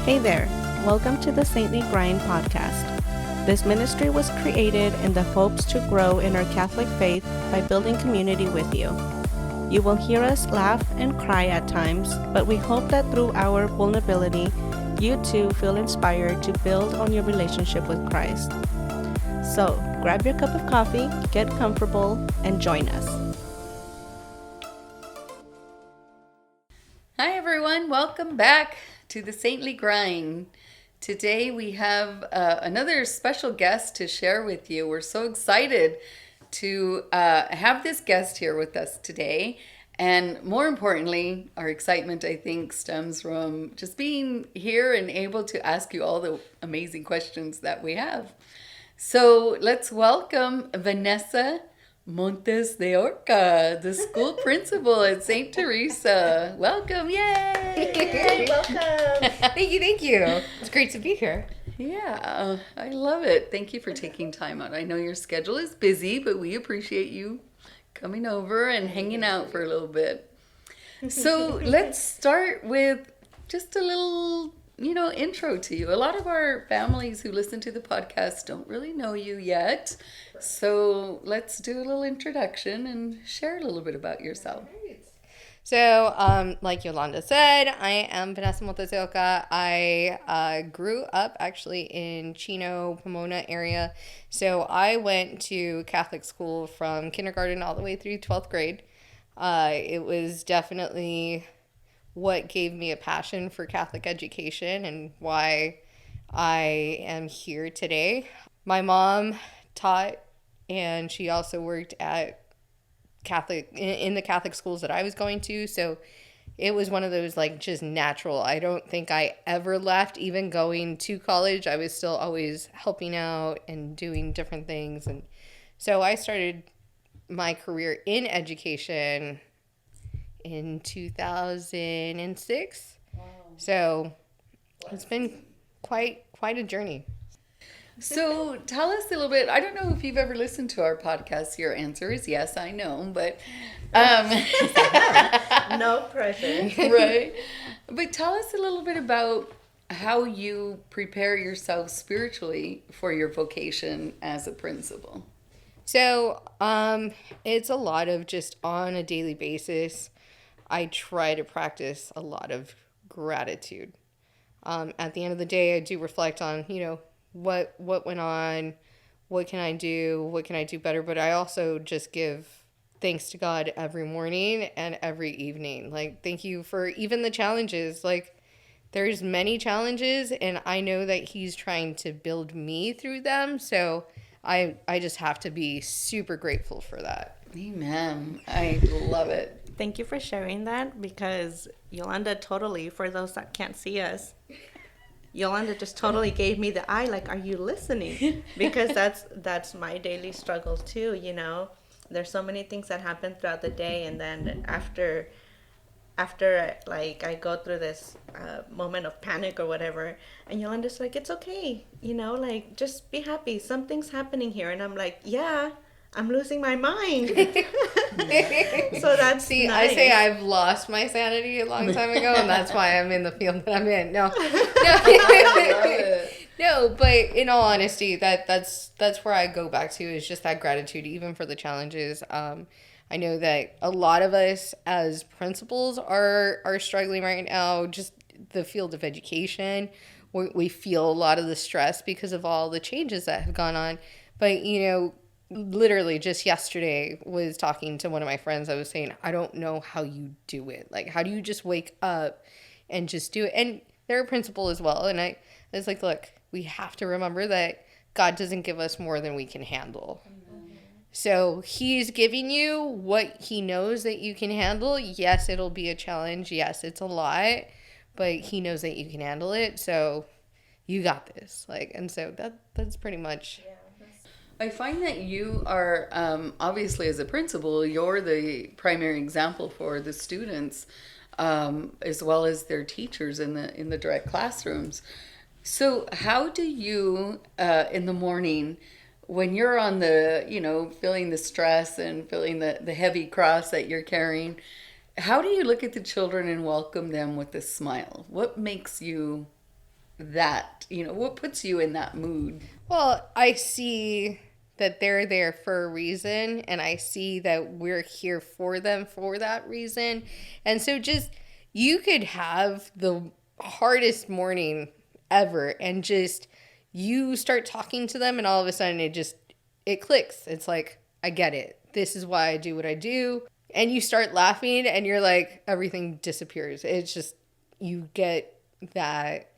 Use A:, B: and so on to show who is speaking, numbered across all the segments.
A: Hey there, welcome to the Saintly Grind podcast. This ministry was created in the hopes to grow in our Catholic faith by building community with you. You will hear us laugh and cry at times, but we hope that through our vulnerability, you too feel inspired to build on your relationship with Christ. So, grab your cup of coffee, get comfortable, and join us.
B: Hi everyone, welcome back to the Saintly Grind. Today we have another special guest to share with you. We're so excited to have this guest here with us today. And more importantly, our excitement, I think, stems from just being here and able to ask you all the amazing questions that we have. So let's welcome Vanessa Montes De Oca, the school principal at St. Theresa. Welcome, yay!
C: Yay, welcome.
D: Thank you. It's great to be here.
B: Yeah, I love it. Thank you for taking time out. I know your schedule is busy, but we appreciate you coming over and hanging out for a little bit. So let's start with just a little, intro to you. A lot of our families who listen to the podcast don't really know you yet. So let's do a little introduction and share a little bit about yourself.
D: So, like Yolanda said, I am Vanessa Montes De Oca. I grew up actually in Chino, Pomona area. So I went to Catholic school from kindergarten all the way through 12th grade. It was definitely what gave me a passion for Catholic education and why I am here today. My mom taught, and she also worked at in the Catholic schools that I was going to, so it was one of those just natural. I don't think I ever left. Even going to college, I was still always helping out and doing different things, and so I started my career in education in 2006. Wow. So it's been quite a journey.
B: So tell us a little bit. I don't know if you've ever listened to our podcast. Your answer is yes, I know, but
C: No pressure.
B: Right. But tell us a little bit about how you prepare yourself spiritually for your vocation as a principal.
D: So it's a lot of just on a daily basis. I try to practice a lot of gratitude. At the end of the day, I do reflect on, what went on, what can I do better, but I also just give thanks to God every morning and every evening. Thank you for even the challenges. There's many challenges, and I know that He's trying to build me through them, so I just have to be super grateful for that.
B: Amen. I love it.
A: Thank you for sharing that, because Yolanda totally, for those that can't see us, Yolanda just totally gave me the eye, are you listening? Because that's my daily struggle too, There's so many things that happen throughout the day, and then after I go through this moment of panic or whatever, and Yolanda's like, it's okay, just be happy. Something's happening here. And I'm like, yeah, I'm losing my mind. So that's nice.
D: I say I've lost my sanity a long time ago, and that's why I'm in the field that I'm in. No. No, but in all honesty, that's where I go back to, is just that gratitude, even for the challenges. I know that a lot of us as principals are struggling right now, just the field of education. We feel a lot of the stress because of all the changes that have gone on. But, literally just yesterday was talking to one of my friends. I was saying, I don't know how you do it. How do you just wake up and just do it? And they're a principal as well. And I was like, look, we have to remember that God doesn't give us more than we can handle. Mm-hmm. So He's giving you what He knows that you can handle. Yes, it'll be a challenge. Yes, it's a lot, but He knows that you can handle it. So you got this. And so that's pretty much.
C: Yeah.
B: I find that you are, obviously as a principal, you're the primary example for the students, as well as their teachers in the direct classrooms. So how do you, in the morning, when you're on the, feeling the stress and feeling the heavy cross that you're carrying, how do you look at the children and welcome them with a smile? What makes you that? What puts you in that mood?
D: Well, I see that they're there for a reason, and I see that we're here for them for that reason. And so just, you could have the hardest morning ever, and just, you start talking to them, and all of a sudden it clicks. It's like, I get it. This is why I do what I do. And you start laughing, and you're like, everything disappears. It's just, you get that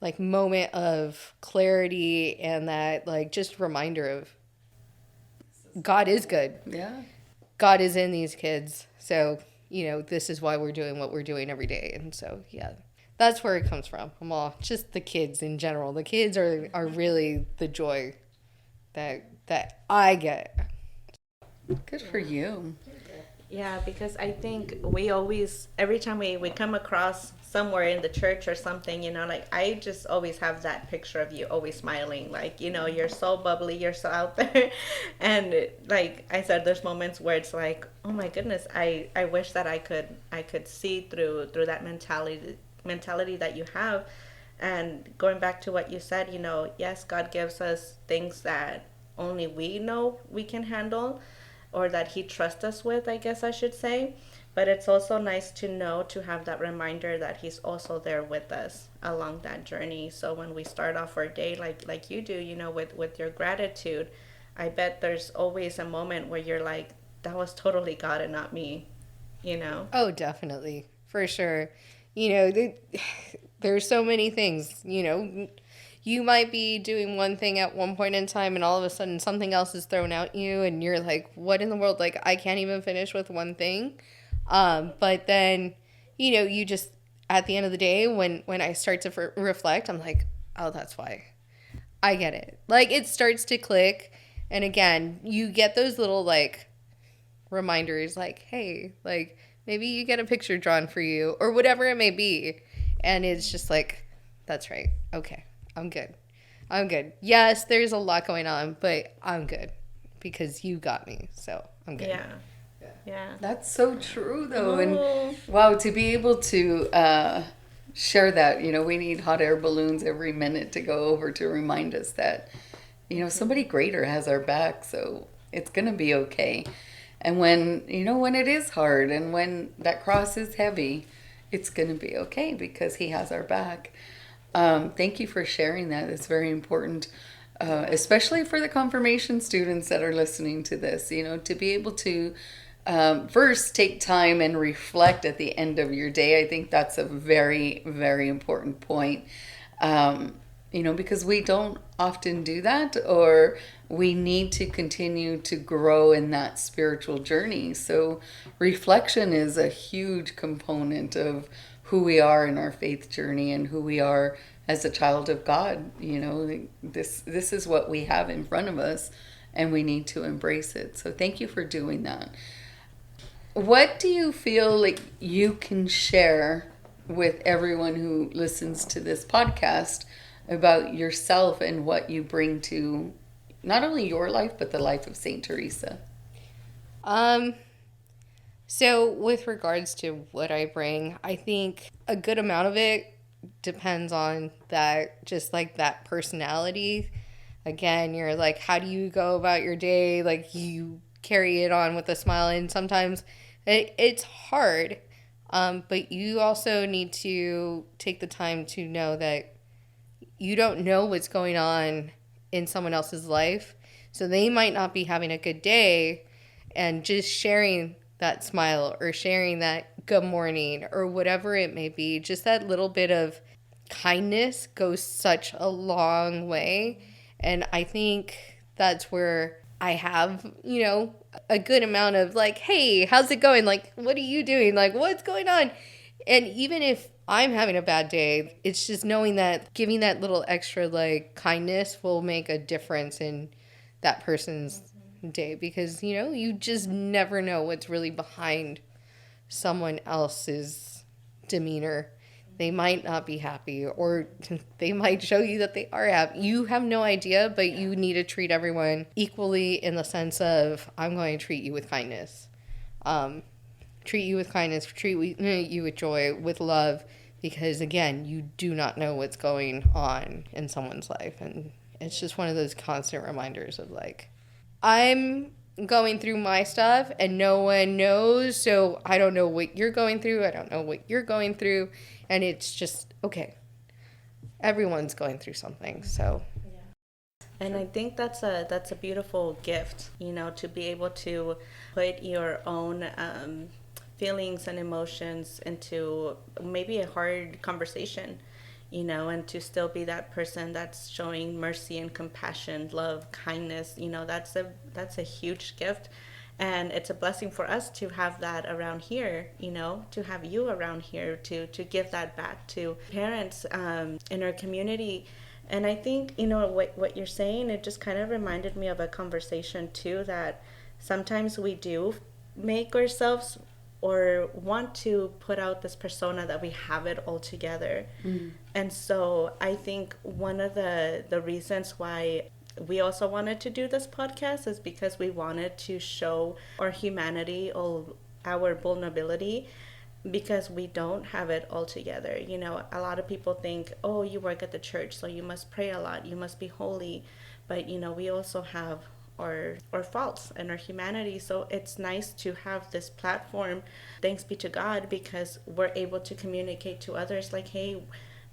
D: like moment of clarity, and that like just reminder of God is good.
B: Yeah.
D: God is in these kids. So, this is why we're doing what we're doing every day. And so, yeah, that's where it comes from. I'm all just the kids in general. The kids are really the joy that I get.
B: Good for you.
C: Yeah, because I think we always, every time we come across somewhere in the church or something, like I just always have that picture of you always smiling, like, you're so bubbly, you're so out there. And like I said, there's moments where it's like, oh my goodness, I wish that I could see through that mentality that you have. And going back to what you said, yes, God gives us things that only we know we can handle, or that he trusts us with, I guess I should say. But it's also nice to know, to have that reminder that he's also there with us along that journey. So when we start off our day like you do, with your gratitude, I bet there's always a moment where you're like, that was totally God and not me,
D: Oh, definitely. For sure. There's so many things, you might be doing one thing at one point in time, and all of a sudden something else is thrown at you, and you're like, what in the world? Like, I can't even finish with one thing. But then, you just, at the end of the day, when I start to reflect, I'm like, oh, that's why. I get it. Like, it starts to click. And again, you get those little, like, reminders, like, hey, like, maybe you get a picture drawn for you, or whatever it may be. And it's just like, that's right. Okay. I'm good. Yes, there's a lot going on, but I'm good because you got me. So I'm good.
C: Yeah.
B: That's so true, though. And wow, to be able to share that, we need hot air balloons every minute to go over to remind us that, somebody greater has our back. So it's going to be okay. And when it is hard, and when that cross is heavy, it's going to be okay because he has our back. Thank you for sharing that. It's very important, especially for the confirmation students that are listening to this, to be able to first take time and reflect at the end of your day. I think that's a very, very important point, because we don't often do that, or we need to continue to grow in that spiritual journey. So reflection is a huge component of who we are in our faith journey and who we are as a child of God. This is what we have in front of us, and we need to embrace it. So thank you for doing that. What do you feel like you can share with everyone who listens to this podcast about yourself and what you bring to not only your life, but the life of Saint Theresa?
D: So with regards to what I bring, I think a good amount of it depends on that, just like that personality. Again, you're like, how do you go about your day? Like, you carry it on with a smile, and sometimes it's hard. But you also need to take the time to know that you don't know what's going on in someone else's life. So they might not be having a good day, and just sharing that smile or sharing that good morning or whatever it may be, just that little bit of kindness goes such a long way. And I think that's where I have, a good amount of like, hey, how's it going? Like, what are you doing? Like, what's going on? And even if I'm having a bad day, it's just knowing that giving that little extra like kindness will make a difference in that person's day, because you just never know what's really behind someone else's demeanor. They might not be happy, or they might show you that they are happy. You have no idea, but you need to treat everyone equally, in the sense of, I'm going to treat you with kindness. Treat you with kindness, treat you with joy, with love, because again, you do not know what's going on in someone's life. And it's just one of those constant reminders of like, I'm going through my stuff and no one knows. So I don't know what you're going through. I don't know what you're going through. And it's just, okay, everyone's going through something. So.
C: And I think that's a beautiful gift, to be able to put your own feelings and emotions into maybe a hard conversation, and to still be that person that's showing mercy and compassion, love, kindness. That's a huge gift. And it's a blessing for us to have that around here, to have you around here to give that back to parents in our community. And I think, what you're saying, it just kind of reminded me of a conversation too, that sometimes we do make ourselves or want to put out this persona that we have it all together. Mm-hmm. And so I think one of the reasons why we also wanted to do this podcast is because we wanted to show our humanity, or our vulnerability, because we don't have it all together. A lot of people think, oh, you work at the church, so you must pray a lot, you must be holy. But, we also have our faults and our humanity. So it's nice to have this platform, thanks be to God, because we're able to communicate to others like, hey,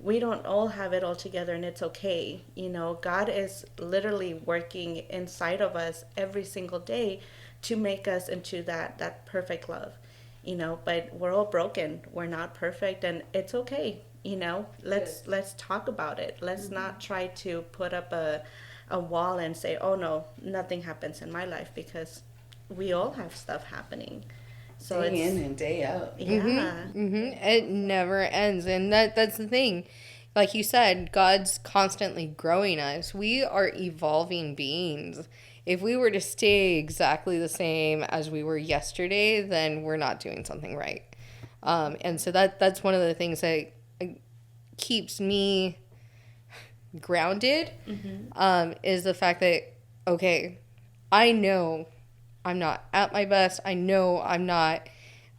C: we don't all have it all together, and it's okay. God is literally working inside of us every single day to make us into that perfect love. But we're all broken. We're not perfect, and it's okay. Let's talk about it. Let's not try to put up a wall and say, oh no, nothing happens in my life, because we all have stuff happening. So
B: day in and day out.
C: Yeah.
D: It never ends. And that's the thing. Like you said, God's constantly growing us. We are evolving beings. If we were to stay exactly the same as we were yesterday, then we're not doing something right. And so that's one of the things that keeps me grounded, is the fact that, okay, I know I'm not at my best. I know I'm not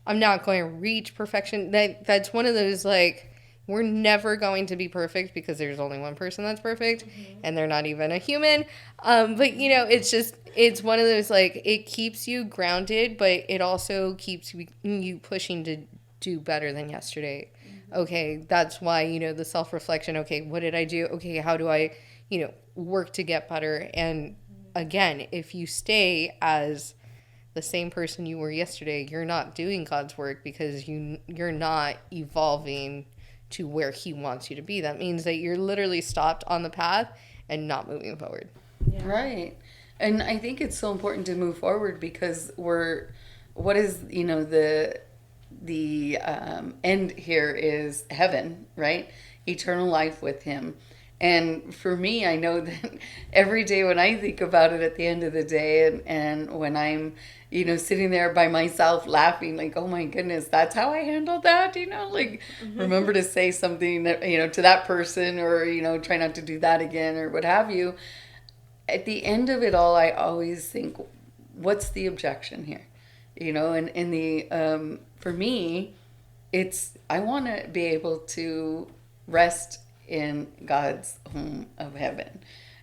D: going to reach perfection. That's one of those, like, we're never going to be perfect, because there's only one person that's perfect, and they're not even a human. But it's one of those, like, it keeps you grounded, but it also keeps you pushing to do better than yesterday. Okay, that's why, the self-reflection. Okay, what did I do? Okay, how do I, work to get better? And again, if you stay as the same person you were yesterday, you're not doing God's work, because you're not evolving to where He wants you to be. That means that you're literally stopped on the path and not moving forward.
B: Yeah. Right. And I think it's so important to move forward, because what is, the end here is heaven, right? Eternal life with Him. And for me, I know that every day when I think about it at the end of the day, and when I'm, sitting there by myself laughing, like, oh my goodness, that's how I handled that, remember to say something that, to that person, or, try not to do that again, or what have you. At the end of it all, I always think, what's the objection here? And for me, I want to be able to rest in God's home of heaven,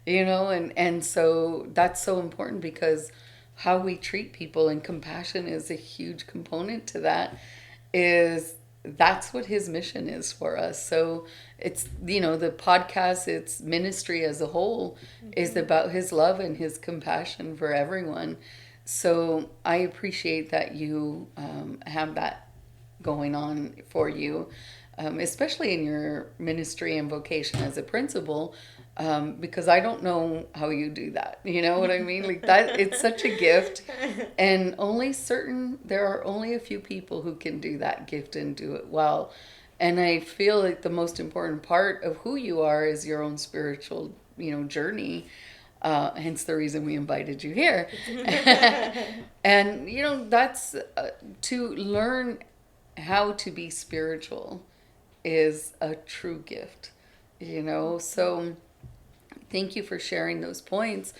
B: and so that's so important, because how we treat people, and compassion is a huge component to that, that's what His mission is for us. So it's, the podcast, it's ministry as a whole, is about His love and His compassion for everyone. So I appreciate that you have that going on for you, especially in your ministry and vocation as a principal, because I don't know how you do that. You know what I mean? Like that, it's such a gift, and there are only a few people who can do that gift and do it well. And I feel like the most important part of who you are is your own spiritual, journey. Hence the reason we invited you here. And, that's to learn how to be spiritual is a true gift, so thank you for sharing those points.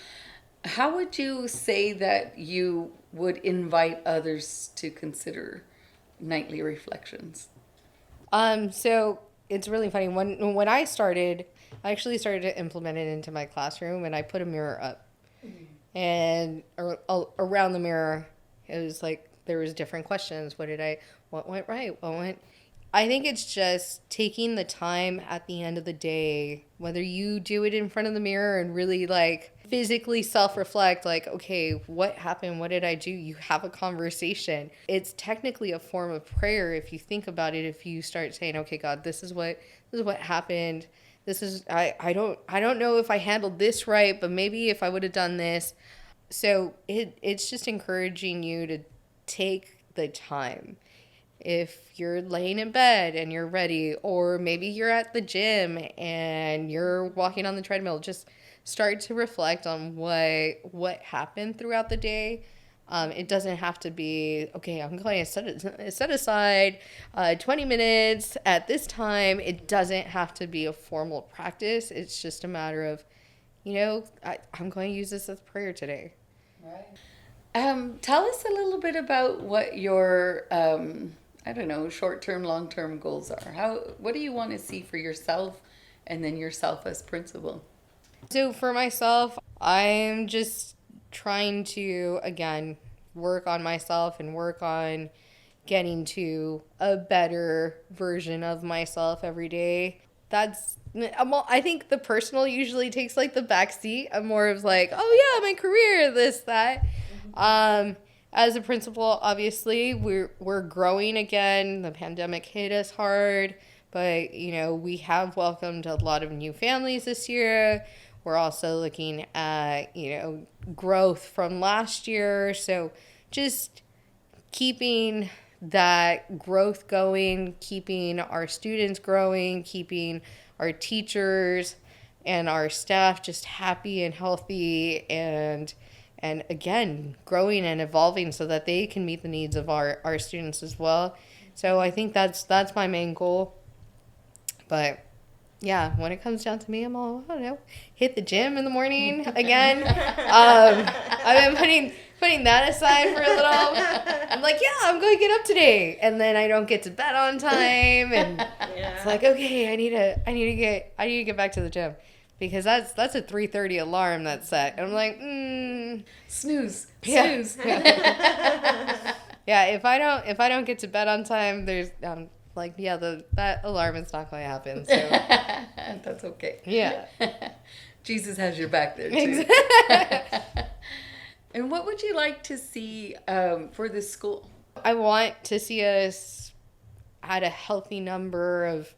B: How would you say that you would invite others to consider nightly reflections?
D: So it's really funny. When I started, I actually started to implement it into my classroom, and I put a mirror up. And around the mirror, it was like there was different questions. What went right? I think it's just taking the time at the end of the day, whether you do it in front of the mirror and really like physically self-reflect, like, okay, what happened? What did I do? You have a conversation. It's technically a form of prayer if you think about it. If you start saying, okay, God, this is what happened. This is, I don't know if I handled this right, but maybe if I would have done this. So it's just encouraging you to take the time. If you're laying in bed and you're ready, or maybe you're at the gym and you're walking on the treadmill, just start to reflect on what happened throughout the day. It doesn't have to be, okay, I'm going to set aside 20 minutes at this time. It doesn't have to be a formal practice. It's just a matter of, I'm going to use this as prayer today.
B: Right. Tell us a little bit about what your, short-term, long-term goals are. What do you want to see for yourself and then yourself as principal?
D: So for myself, I'm just trying to, again, work on myself and work on getting to a better version of myself every day. I think the personal usually takes like the back seat. I'm more of like, oh yeah, my career, this, that. As a principal, obviously, we're growing again. The pandemic hit us hard, but, we have welcomed a lot of new families this year. We're also looking at, growth from last year. So just keeping that growth going, keeping our students growing, keeping our teachers and our staff just happy and healthy, and again, growing and evolving so that they can meet the needs of our students as well. So I think that's my main goal. But yeah, when it comes down to me, I'm all, I don't know, hit the gym in the morning again. I've been putting that aside for a little. I'm like, yeah, I'm going to get up today. And then I don't get to bed on time. And it's like, okay, I need to get back to the gym. Because that's a 3:30 alarm that's set. And I'm like,
B: Snooze.
D: Yeah.
B: Snooze.
D: Yeah, if I don't get to bed on time, there's that alarm is not going to happen. So
B: That's okay.
D: yeah.
B: Jesus has your back there too. And what would you like to see for this school?
D: I want to see us at a healthy number of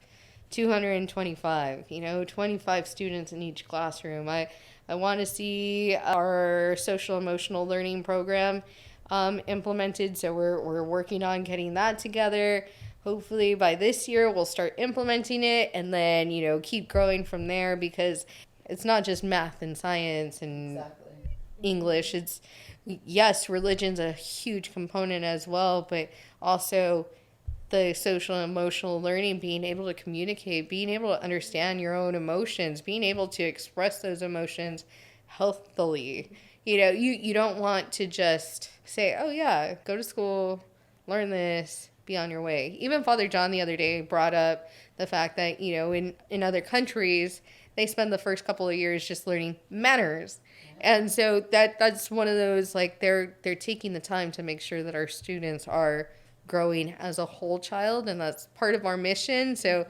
D: 225, 25 students in each classroom. I want to see our social emotional learning program implemented. So we're working on getting that together. Hopefully by this year we'll start implementing it, and then, keep growing from there, because it's not just math and science and English. It's, yes, religion's a huge component as well, but also the social and emotional learning, being able to communicate, being able to understand your own emotions, being able to express those emotions healthily. You don't want to just say, oh yeah, go to school, learn this, be on your way. Even Father John the other day brought up the fact that, in other countries, they spend the first couple of years just learning manners. And so that's one of those, like, they're taking the time to make sure that our students are growing as a whole child, and that's part of our mission. So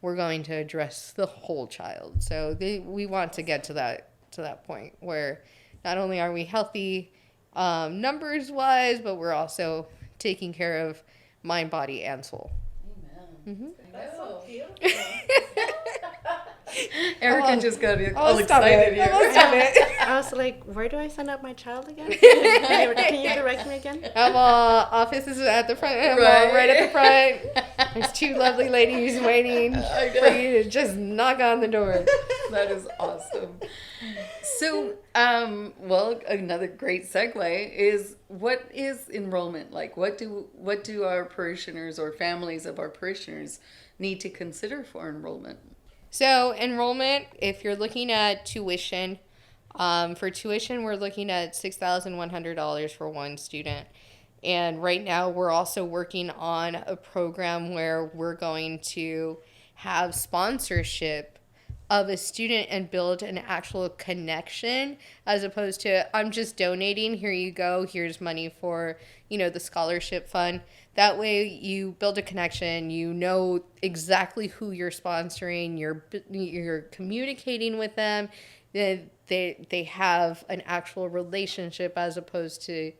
D: we're going to address the whole child. So we want to get to that point where not only are we healthy numbers wise, but we're also taking care of mind, body, and soul.
B: Amen.
C: That's so beautiful.
B: Erica just got all excited here.
C: I was like, where do I send up my child again? Can you direct me again?
D: Office is at the front. Right at the front. There's two lovely ladies waiting for you to just knock on the door.
B: That is awesome. So, another great segue is, what is enrollment like? What do our parishioners or families of our parishioners need to consider for enrollment?
D: So enrollment, if you're looking at tuition, for tuition, we're looking at $6,100 for one student. And right now we're also working on a program where we're going to have sponsorship of a student and build an actual connection, as opposed to I'm just donating, here you go, here's money for, the scholarship fund. That way you build a connection, you know exactly who you're sponsoring, you're communicating with them, they have an actual relationship, as opposed to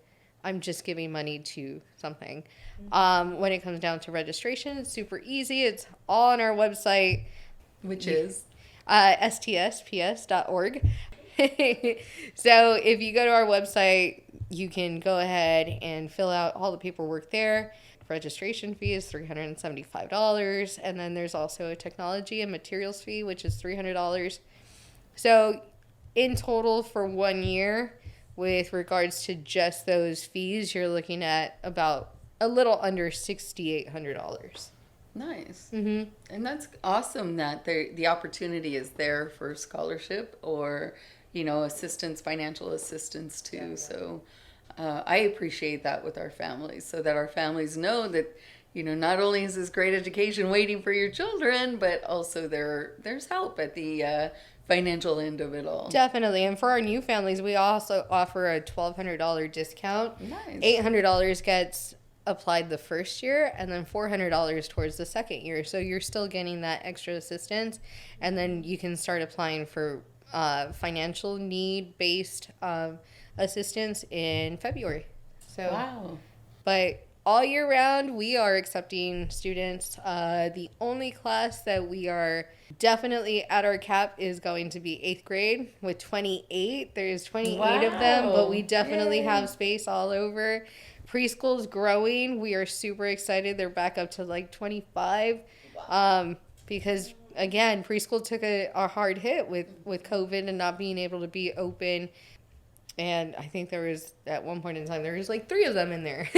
D: I'm just giving money to something. When it comes down to registration, it's super easy. It's all on our website,
B: Which is?
D: stsps.org. So if you go to our website, you can go ahead and fill out all the paperwork there. Registration fee is $375. And then there's also a technology and materials fee, which is $300. So in total for 1 year, with regards to just those fees, you're looking at about a little under $6,800.
B: Nice. And that's awesome that the opportunity is there for scholarship or, assistance, financial assistance too. Yeah. So I appreciate that with our families, so that our families know that, not only is this great education waiting for your children, but also there's help at the financial end of it all.
D: Definitely. And for our new families, we also offer a $1,200 discount.
B: Nice.
D: $800 gets applied the first year, and then $400 towards the second year. So you're still getting that extra assistance, and then you can start applying for financial need-based assistance in February. So,
B: wow.
D: But all year round, we are accepting students. The only class that we are definitely at our cap is going to be 8th grade with 28. There's 28 of them, but we definitely have space all over. Preschool's growing. We are super excited. They're back up to like 25. Because again, preschool took a hard hit with COVID and not being able to be open. And I think there was, at one point in time, there was like 3 of them in there.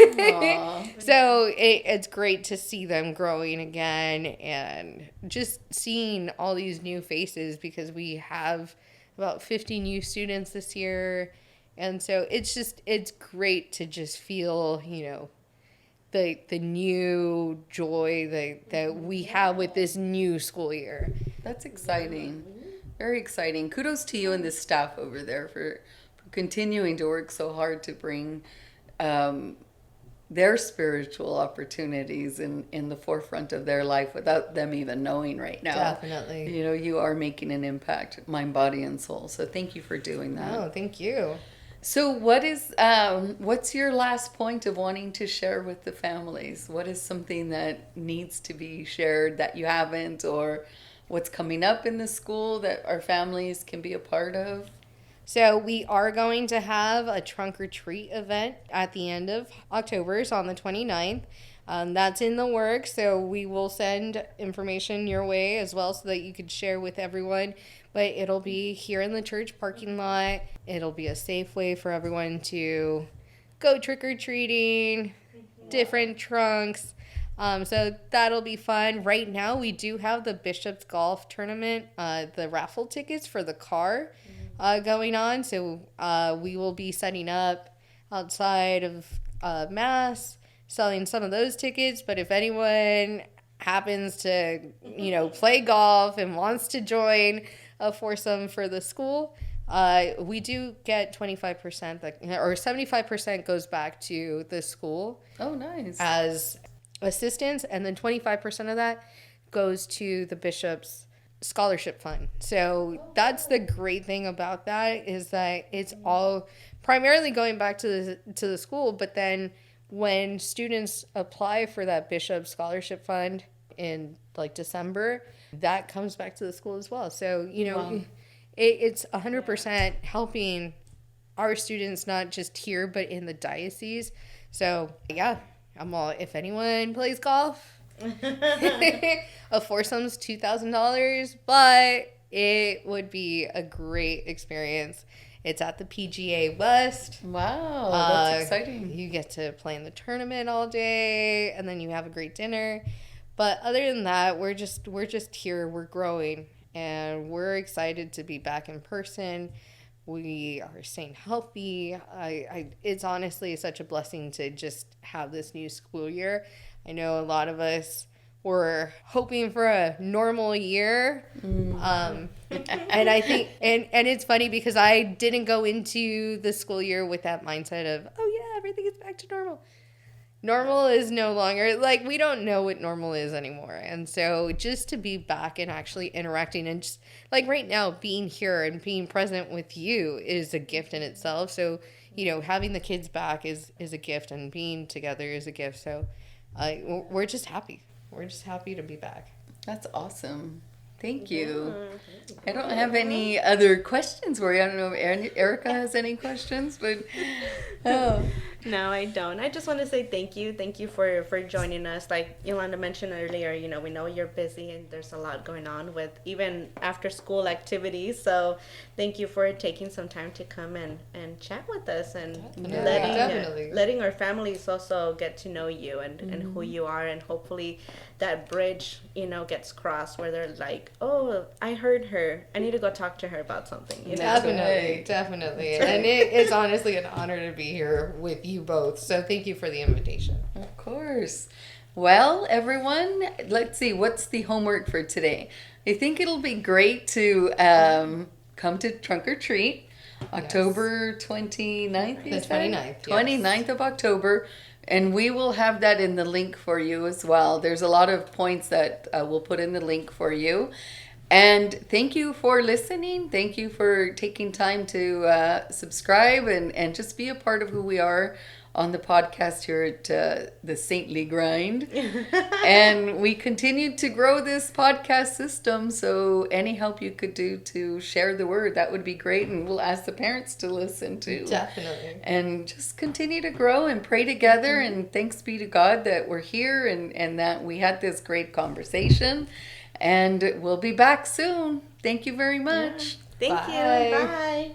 D: So it's great to see them growing again, and just seeing all these new faces, because we have about 50 new students this year. And so it's great to just feel, the new joy that we have with this new school year.
B: That's exciting. Very exciting. Kudos to you and the staff over there for continuing to work so hard to bring their spiritual opportunities in the forefront of their life without them even knowing right now.
D: Definitely.
B: You are making an impact, mind, body, and soul. So thank you for doing that.
D: Oh, thank you.
B: So what's your last point of wanting to share with the families? What is something that needs to be shared that you haven't, or what's coming up in the school that our families can be a part of?
D: So we are going to have a trunk or treat event at the end of October, so on the 29th. That's in the works, so we will send information your way as well so that you could share with everyone. But it'll be here in the church parking lot. It'll be a safe way for everyone to go trick-or-treating, different trunks. So that'll be fun. Right now, we do have the Bishop's Golf Tournament, the raffle tickets for the car going on. So we will be setting up outside of Mass, selling some of those tickets. But if anyone happens to, play golf and wants to join a foursome for the school, we do get 25%, or 75% goes back to the school.
B: Oh, nice.
D: As assistance, and then 25% of that goes to the bishop's scholarship fund. So that's the great thing about that, is that it's all primarily going back to the school, but then when students apply for that bishop scholarship fund in like December, that comes back to the school as well. So, wow. It's 100% helping our students, not just here, but in the diocese. So, yeah, I'm all, if anyone plays golf, a foursome's $2,000, but it would be a great experience. It's at the PGA West.
B: Wow, that's exciting.
D: You get to play in the tournament all day, and then you have a great dinner. But other than that, we're just here. We're growing, and we're excited to be back in person. We are staying healthy. It's honestly such a blessing to just have this new school year. I know a lot of us were hoping for a normal year. And I think, and it's funny because I didn't go into the school year with that mindset of, oh yeah, everything is back to normal. Normal is no longer, like, we don't know what normal is anymore. And so just to be back and actually interacting and just, like, right now, being here and being present with you is a gift in itself. So, having the kids back is a gift, and being together is a gift. So we're just happy. We're just happy to be back.
B: That's awesome. Thank you. I don't have any other questions for you. I don't know if Erica has any questions, but
C: No, I don't. I just want to say thank you. Thank you for joining us. Like Yolanda mentioned earlier, we know you're busy and there's a lot going on with even after school activities. So thank you for taking some time to come and chat with us and letting our families also get to know you and who you are, and hopefully that bridge, gets crossed where they're like, oh, I heard her. I need to go talk to her about something.
D: Definitely. And it's honestly an honor to be here with you both. So thank you for the invitation.
B: Of course. Well, everyone, let's see. What's the homework for today? I think it'll be great to come to Trunk or Treat, October 29th.
D: The 29th.
B: 29th of October. And we will have that in the link for you as well. There's a lot of points that we'll put in the link for you. And thank you for listening. Thank you for taking time to subscribe and just be a part of who we are on the podcast here at the Saintly Grind. And we continue to grow this podcast system. So any help you could do to share the word, that would be great. And we'll ask the parents to listen too.
D: Definitely.
B: And just continue to grow and pray together. And thanks be to God that we're here and that we had this great conversation. And we'll be back soon. Thank you very much.
C: Thank you. Bye.